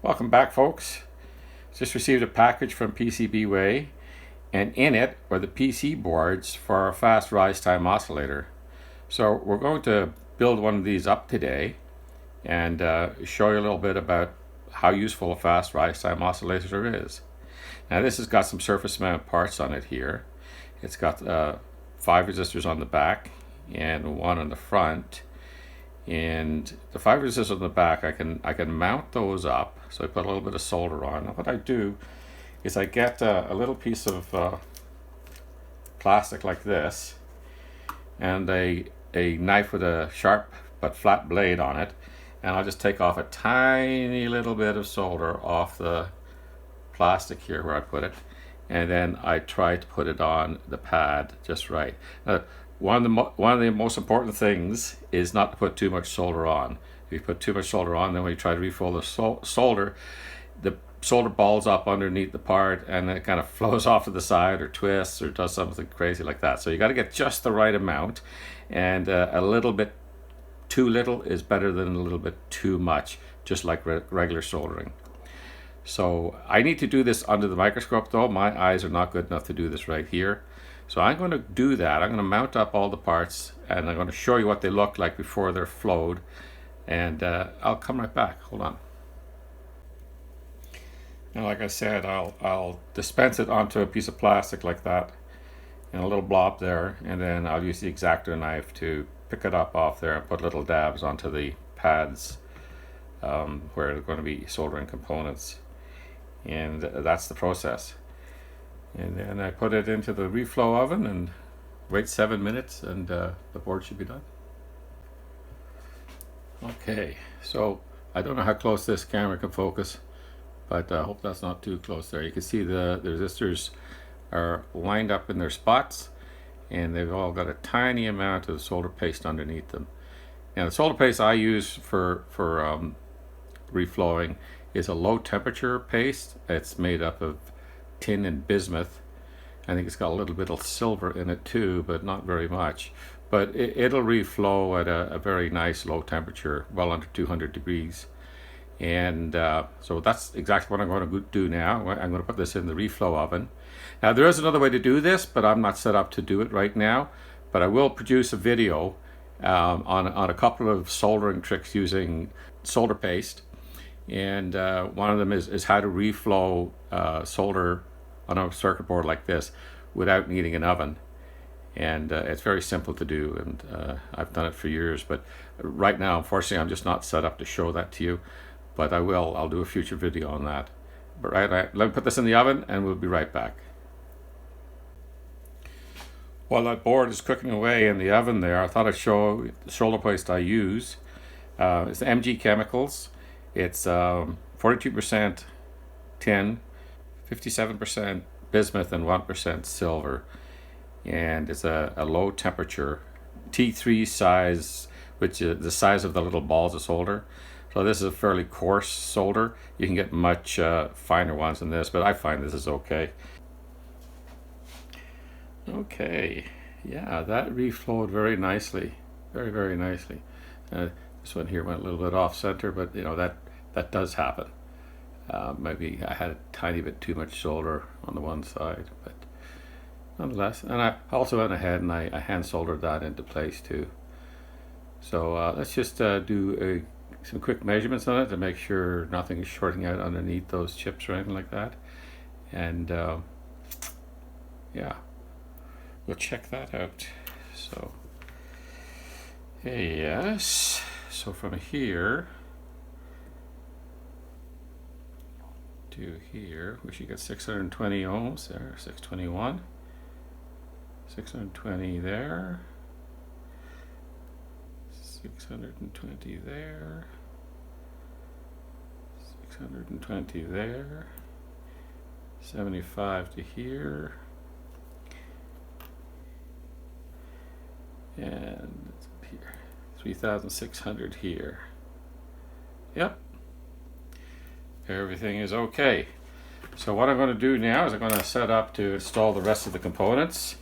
Welcome back, folks. Just received a package from PCBWay, and in it are the PC boards for our fast rise time oscillator. So we're going to build one of these up today and show you a little bit about how useful a fast rise time oscillator is. Now this has got some surface mount parts on it here. It's got 5 resistors on the back and 1 on the front. And the 5 resistors on the back, I can mount those up. So I put a little bit of solder on. Now what I do is I get a little piece of plastic like this, and a knife with a sharp but flat blade on it, and I'll just take off a tiny little bit of solder off the plastic here where I put it, and then I try to put it on the pad just right. Now, one of the most important things is not to put too much solder on. If you put too much solder on, then when you try to refill the solder balls up underneath the part, and then it kind of flows off to the side or twists or does something crazy like that. So you got to get just the right amount, and a little bit too little is better than a little bit too much, just like regular soldering. So I need to do this under the microscope though. My eyes are not good enough to do this right here. So I'm going to do that. I'm going to mount up all the parts, and I'm going to show you what they look like before they're flowed, and I'll come right back. Hold on. Now, like I said, I'll dispense it onto a piece of plastic like that, and a little blob there, and then I'll use the X-Acto knife to pick it up off there and put little dabs onto the pads where they're going to be soldering components, and that's the process. And then I put it into the reflow oven and wait 7 minutes, and the board should be done. Okay, so I don't know how close this camera can focus, but I hope that's not too close there. You can see the resistors are lined up in their spots, and they've all got a tiny amount of solder paste underneath them. Now the solder paste I use for reflowing is a low temperature paste. It's made up of tin and bismuth. I think it's got a little bit of silver in it too, but not very much. But it'll reflow at a very nice low temperature, well under 200 degrees. And so that's exactly what I'm going to do now. I'm going to put this in the reflow oven. Now there is another way to do this, but I'm not set up to do it right now. But I will produce a video on a couple of soldering tricks using solder paste. And one of them is how to reflow solder on a circuit board like this without needing an oven. And it's very simple to do, and I've done it for years, but right now unfortunately I'm just not set up to show that to you, but I'll do a future video on that. But let me put this in the oven and we'll be right back. While that board is cooking away in the oven there, I thought I'd show the solder paste I use. It's MG Chemicals. It's 42% tin, 57% bismuth, and 1% silver. And it's a low temperature T3 size, which is the size of the little balls of solder. So this is a fairly coarse solder. You can get much finer ones than this, but I find this is okay. Okay, yeah, that reflowed very nicely, very nicely. This one here went a little bit off center, but you know that does happen. Maybe I had a tiny bit too much solder on the one side, but nonetheless. And I also went ahead and I hand soldered that into place too. So let's just do some quick measurements on it to make sure nothing is shorting out underneath those chips or anything like that. And yeah, we'll check that out. So yes, so from here to here, we should get 620 ohms there, 621, 620 there, 620 there, 620 there, 75 to here, and it's up here, 3,600 here. Yep. Everything is okay. So what I'm going to do now is I'm going to set up to install the rest of the components,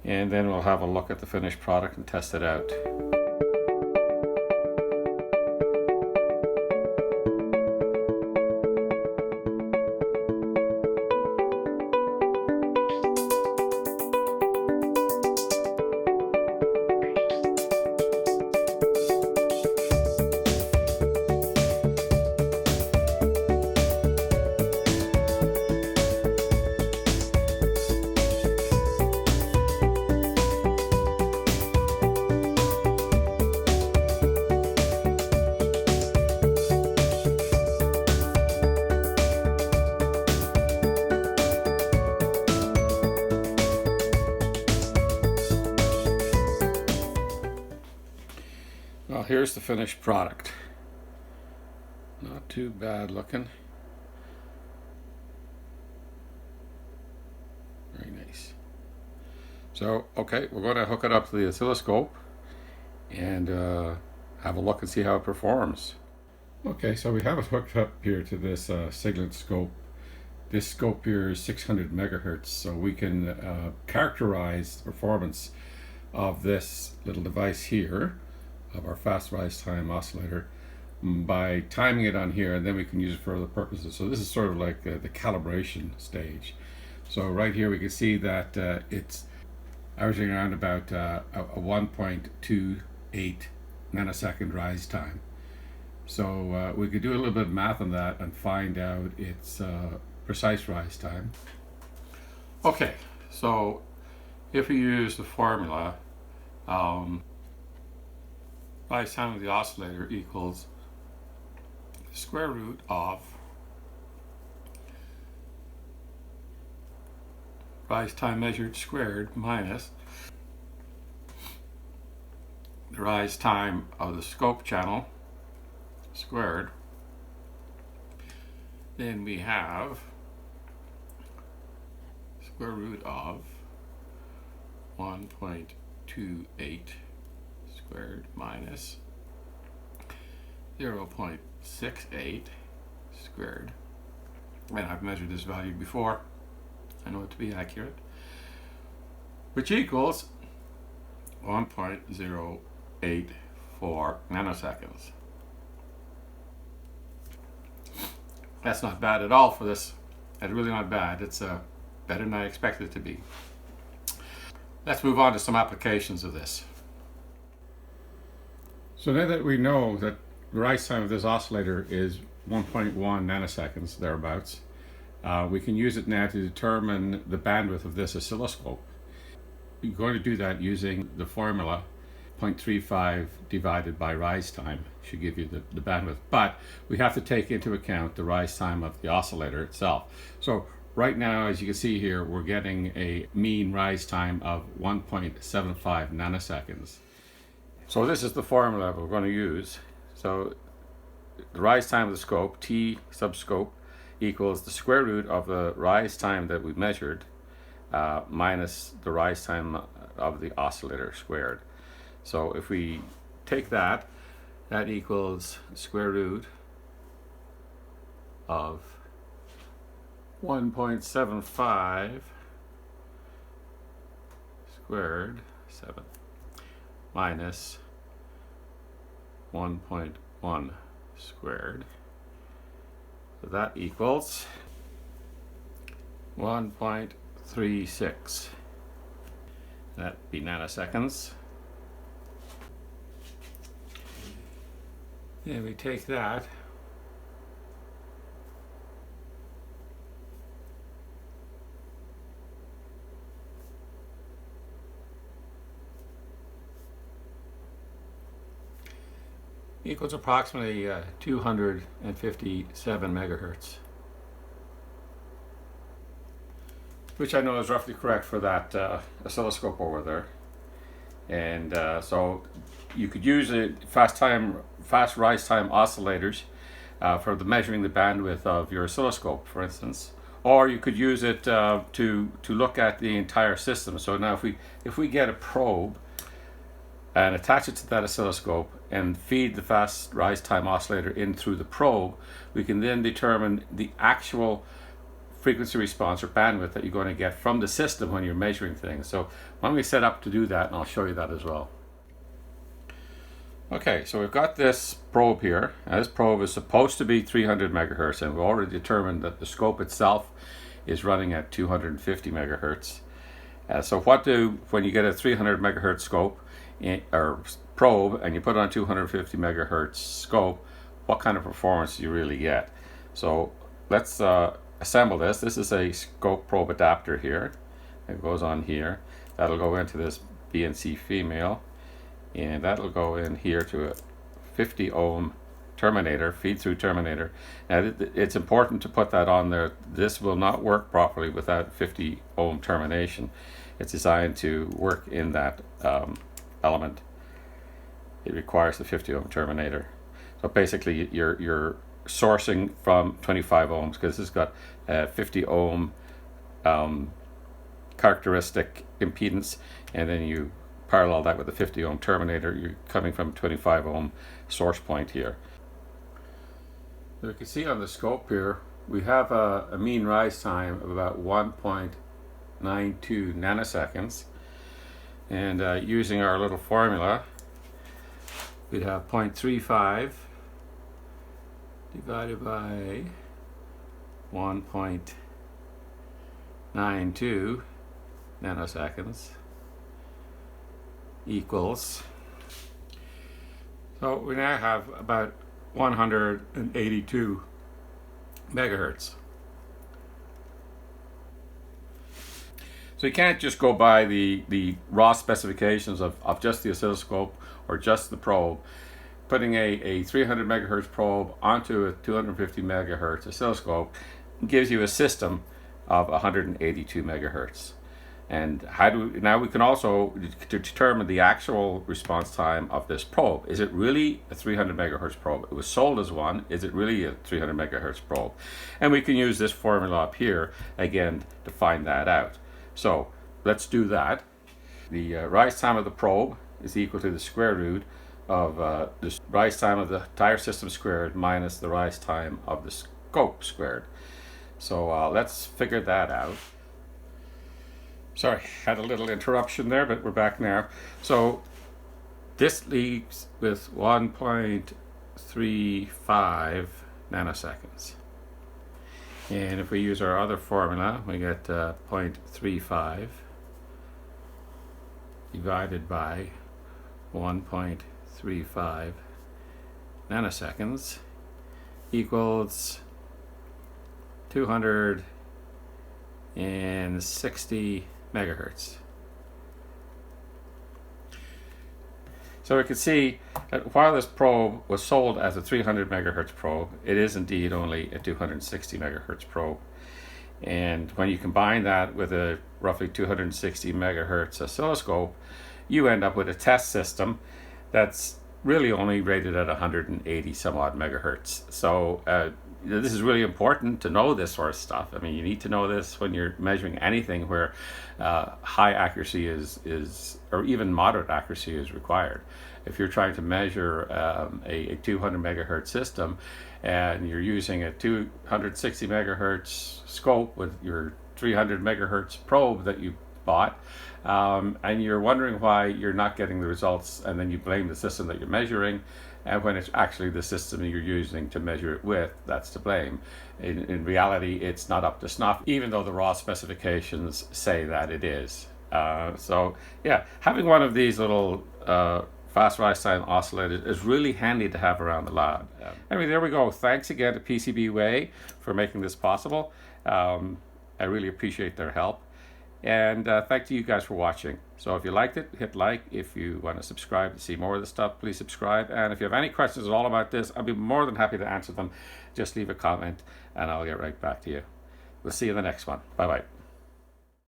and then we'll have a look at the finished product and test it out. here's the finished product. Not too bad looking. Very nice. So, okay, we're going to hook it up to the oscilloscope and have a look and see how it performs. Okay, so we have it hooked up here to this signaling scope. This scope here is 600 megahertz, so we can characterize the performance of this little device here, of our fast rise time oscillator, by timing it on here, and then we can use it for other purposes. So this is sort of like the calibration stage. So right here we can see that it's averaging around about a 1.28 nanosecond rise time. So we could do a little bit of math on that and find out its precise rise time. Okay, so if we use the formula, rise time of the oscillator equals the square root of rise time measured squared minus the rise time of the scope channel squared. Then we have square root of 1.28 squared minus 0.68 squared. And I've measured this value before. I know it to be accurate. Which equals 1.084 nanoseconds. That's not bad at all for this. It's really not bad. It's better than I expected it to be. Let's move on to some applications of this. So now that we know that the rise time of this oscillator is 1.1 nanoseconds, thereabouts, we can use it now to determine the bandwidth of this oscilloscope. We're going to do that using the formula 0.35 divided by rise time should give you the bandwidth, but we have to take into account the rise time of the oscillator itself. So right now, as you can see here, we're getting a mean rise time of 1.75 nanoseconds. So this is the formula we're going to use. So the rise time of the scope, T sub scope, equals the square root of the rise time that we measured minus the rise time of the oscillator squared. So if we take that, that equals square root of 1.75 squared 7 minus 1.1 squared. So that equals 1.36. That'd be nanoseconds. And we take that equals approximately 257 megahertz, which I know is roughly correct for that oscilloscope over there. And so you could use fast rise time oscillators for measuring the bandwidth of your oscilloscope, for instance, or you could use it to look at the entire system. So now if we get a probe and attach it to that oscilloscope and feed the fast rise time oscillator in through the probe, we can then determine the actual frequency response or bandwidth that you're going to get from the system when you're measuring things. So when we set up to do that, and I'll show you that as well. Okay, so we've got this probe here. Now this probe is supposed to be 300 megahertz, and we've already determined that the scope itself is running at 250 megahertz. So when you get a 300 megahertz scope or probe and you put it on 250 megahertz scope, what kind of performance do you really get? So let's assemble this. This is a scope probe adapter here. It goes on here. That'll go into this BNC female, and that'll go in here to a 50 ohm terminator, feed through terminator. Now it's important to put that on there. This will not work properly without 50 ohm termination. It's designed to work in that element. it requires the 50 ohm terminator. So basically you're sourcing from 25 ohms because this has got 50 ohm characteristic impedance, and then you parallel that with the 50 ohm terminator. You're coming from 25 ohm source point here. So you can see on the scope here we have a mean rise time of about 1.92 nanoseconds, and using our little formula we'd have 0.35 divided by 1.92 nanoseconds equals, so we now have about 182 megahertz. So you can't just go by the raw specifications of just the oscilloscope or just the probe. Putting a 300 megahertz probe onto a 250 megahertz oscilloscope gives you a system of 182 megahertz. And now we can also determine the actual response time of this probe. Is it really a 300 megahertz probe? It was sold as one. Is it really a 300 megahertz probe? And we can use this formula up here again to find that out. So let's do that. The rise time of the probe is equal to the square root of the rise time of the entire system squared minus the rise time of the scope squared. So let's figure that out. Sorry, had a little interruption there, but we're back now. So this leaves with 1.35 nanoseconds. And if we use our other formula, we get 0.35 divided by 1.35 nanoseconds equals 260 megahertz. So we can see that while this probe was sold as a 300 megahertz probe, it is indeed only a 260 megahertz probe. And when you combine that with a roughly 260 megahertz oscilloscope, you end up with a test system that's really only rated at 180 some odd megahertz. So this is really important to know this sort of stuff. I mean, you need to know this when you're measuring anything where high accuracy is or even moderate accuracy is required. If you're trying to measure a 200 megahertz system and you're using a 260 megahertz scope with your 300 megahertz probe that you bought, and you're wondering why you're not getting the results, and then you blame the system that you're measuring, and when it's actually the system you're using to measure it with that's to blame. In reality, it's not up to snuff, even though the raw specifications say that it is. So yeah, having one of these little fast rise time oscillators is really handy to have around the lab. Anyway, there we go. Thanks again to PCBWay for making this possible. I really appreciate their help. And thank you guys for watching. So if you liked it, hit like. If you want to subscribe to see more of the stuff, please subscribe. And if you have any questions at all about this, I'll be more than happy to answer them. Just leave a comment and I'll get right back to you. We'll see you in the next one. Bye-bye.